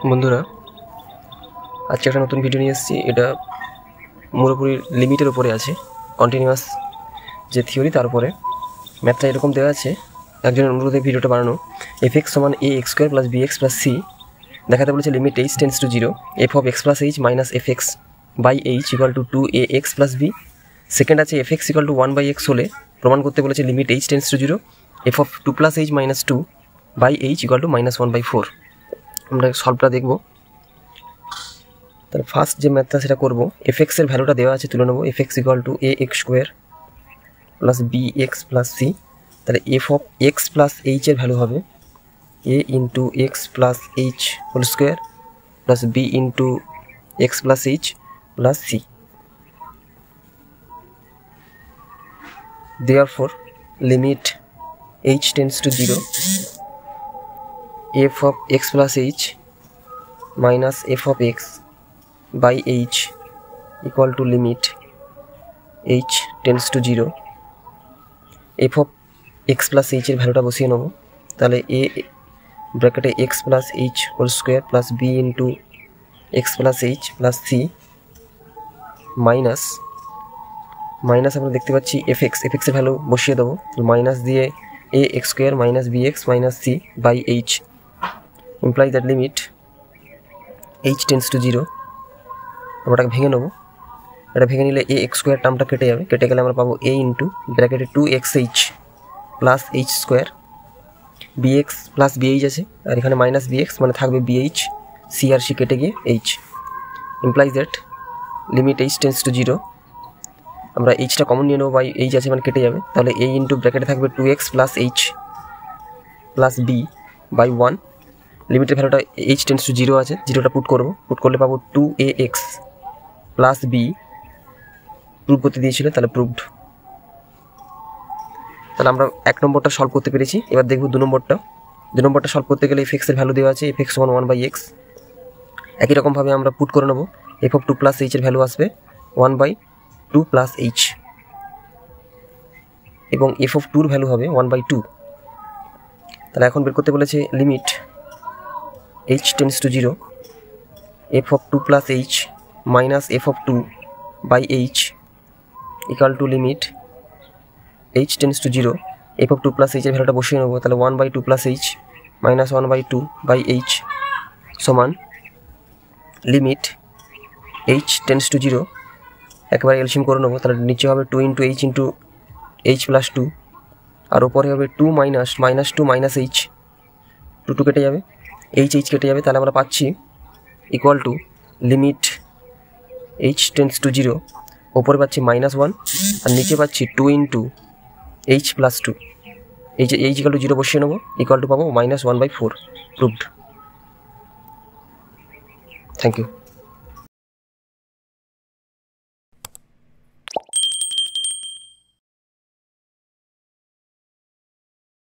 বন্ধুরা, আজকে একটা নতুন ভিডিও নিয়ে এসেছি। এটা পুরোপুরি লিমিটের উপরে আছে, কন্টিনিউয়াস যে থিওরি তার উপরে। ম্যাথটা এরকম দেওয়া আছে, একজনের অনুরোধে ভিডিওটা বানানো। এফ এক্স সমান a x square plus b x plus c দেখাতে বলেছে limit h tends to 0 f of x plus h minus f x by h equal to 2 ax plus b. Second আছে f x equal to 1/x হলে প্রমাণ করতে বলেছে limit h tends to 0 f of 2 plus h minus 2 by h equal to -1/4। আমরা সলভটা দেখব। তাহলে first যে ম্যাথটা সেটা করবো। এফ এক্সের ভ্যালুটা দেওয়া আছে, তুলে নেবো। F x equal to a x square plus b x plus c. তাহলে এফ অফ এক্স প্লাস এইচের ভ্যালু হবে a into x plus h whole square plus b into x plus h plus c. Therefore, limit h tends to 0 f of x plus h minus f of x by h equal to limit h tends to 0 f of x plus h এর ভ্যালুটা বসিয়ে নেব। তাহলে a ব্র্যাকেটে x plus h whole square plus b into x plus h plus c minus আমরা দেখতে পাচ্ছি F x এর ভ্যালু বসিয়ে দেবো। মাইনাস দিয়ে a x square minus b x minus c by h imply that limit h tends to 0। আমরা এটাকে ভেঙে নেবো। এটা ভেঙে নিলে এ এক্স স্কোয়ার টার্মটা কেটে যাবে। কেটে গেলে আমরা পাবো এ ইন্টু ব্র্যাকেটে 2xh plus h square b x plus b h আছে, আর এখানে মাইনাস বিএক্স মানে থাকবে বিএইচ, সি আর সি কেটে গিয়ে H. Implies that limit h tends to 0। আমরা এইচটা কমন নিয়ে নেবো, বাই এইচ আছে মানে কেটে যাবে। তাহলে এ ইন্টু ব্র্যাকেটে থাকবে 2x plus h plus b by 1। লিমিটের ভ্যালুটা এইচ টেন্স টু 0 আছে, 0টা পুট করবো। পুট করলে পাবো 2ax প্লাস বি। প্রুভ করতে দিয়েছিল, তাহলে প্রুভড। তাহলে আমরা 1 নম্বরটা সলভ করতে পেরেছি। এবার দেখবো 2 নম্বরটা। 2 নম্বরটা সলভ করতে গেলে এফ এক্সের ভ্যালু দেওয়া আছে এফ এক্স সমান 1/x। একই রকমভাবে আমরা পুট করে নেবো। এফ অফ 2 প্লাস এইচের ভ্যালু আসবে 1/2 প্লাস এইচ এবং এফ অফ 2 ভ্যালু হবে 1/2। তাহলে এখন বের করতে বলেছে limit h tends to 0 f of 2 plus h minus f of 2 by h equal to limit h tends to 0 f of 2 plus এইচের ভ্যালুটা বসিয়ে নেবো। তাহলে 1/2 plus h minus 1/2 by h সমান লিমিট এইচ টেন্স টু 0। একবার LCM করে নেবো। তাহলে নিচে হবে 2 into H into h plus 2, আর ওপরে হবে 2 মাইনাস 2 মাইনাস এইচ, 2 কেটে যাবে, এইচ কেটে যাবে। তাহলে আমরা পাচ্ছি equal to limit h tends to 0। ওপরে পাচ্ছি -1 আর নিচে পাচ্ছি 2 into h plus 2। H equal to 0 বসিয়ে নেবো, ইকুয়াল টু পাবো -1/4। প্রুভড। Thank you.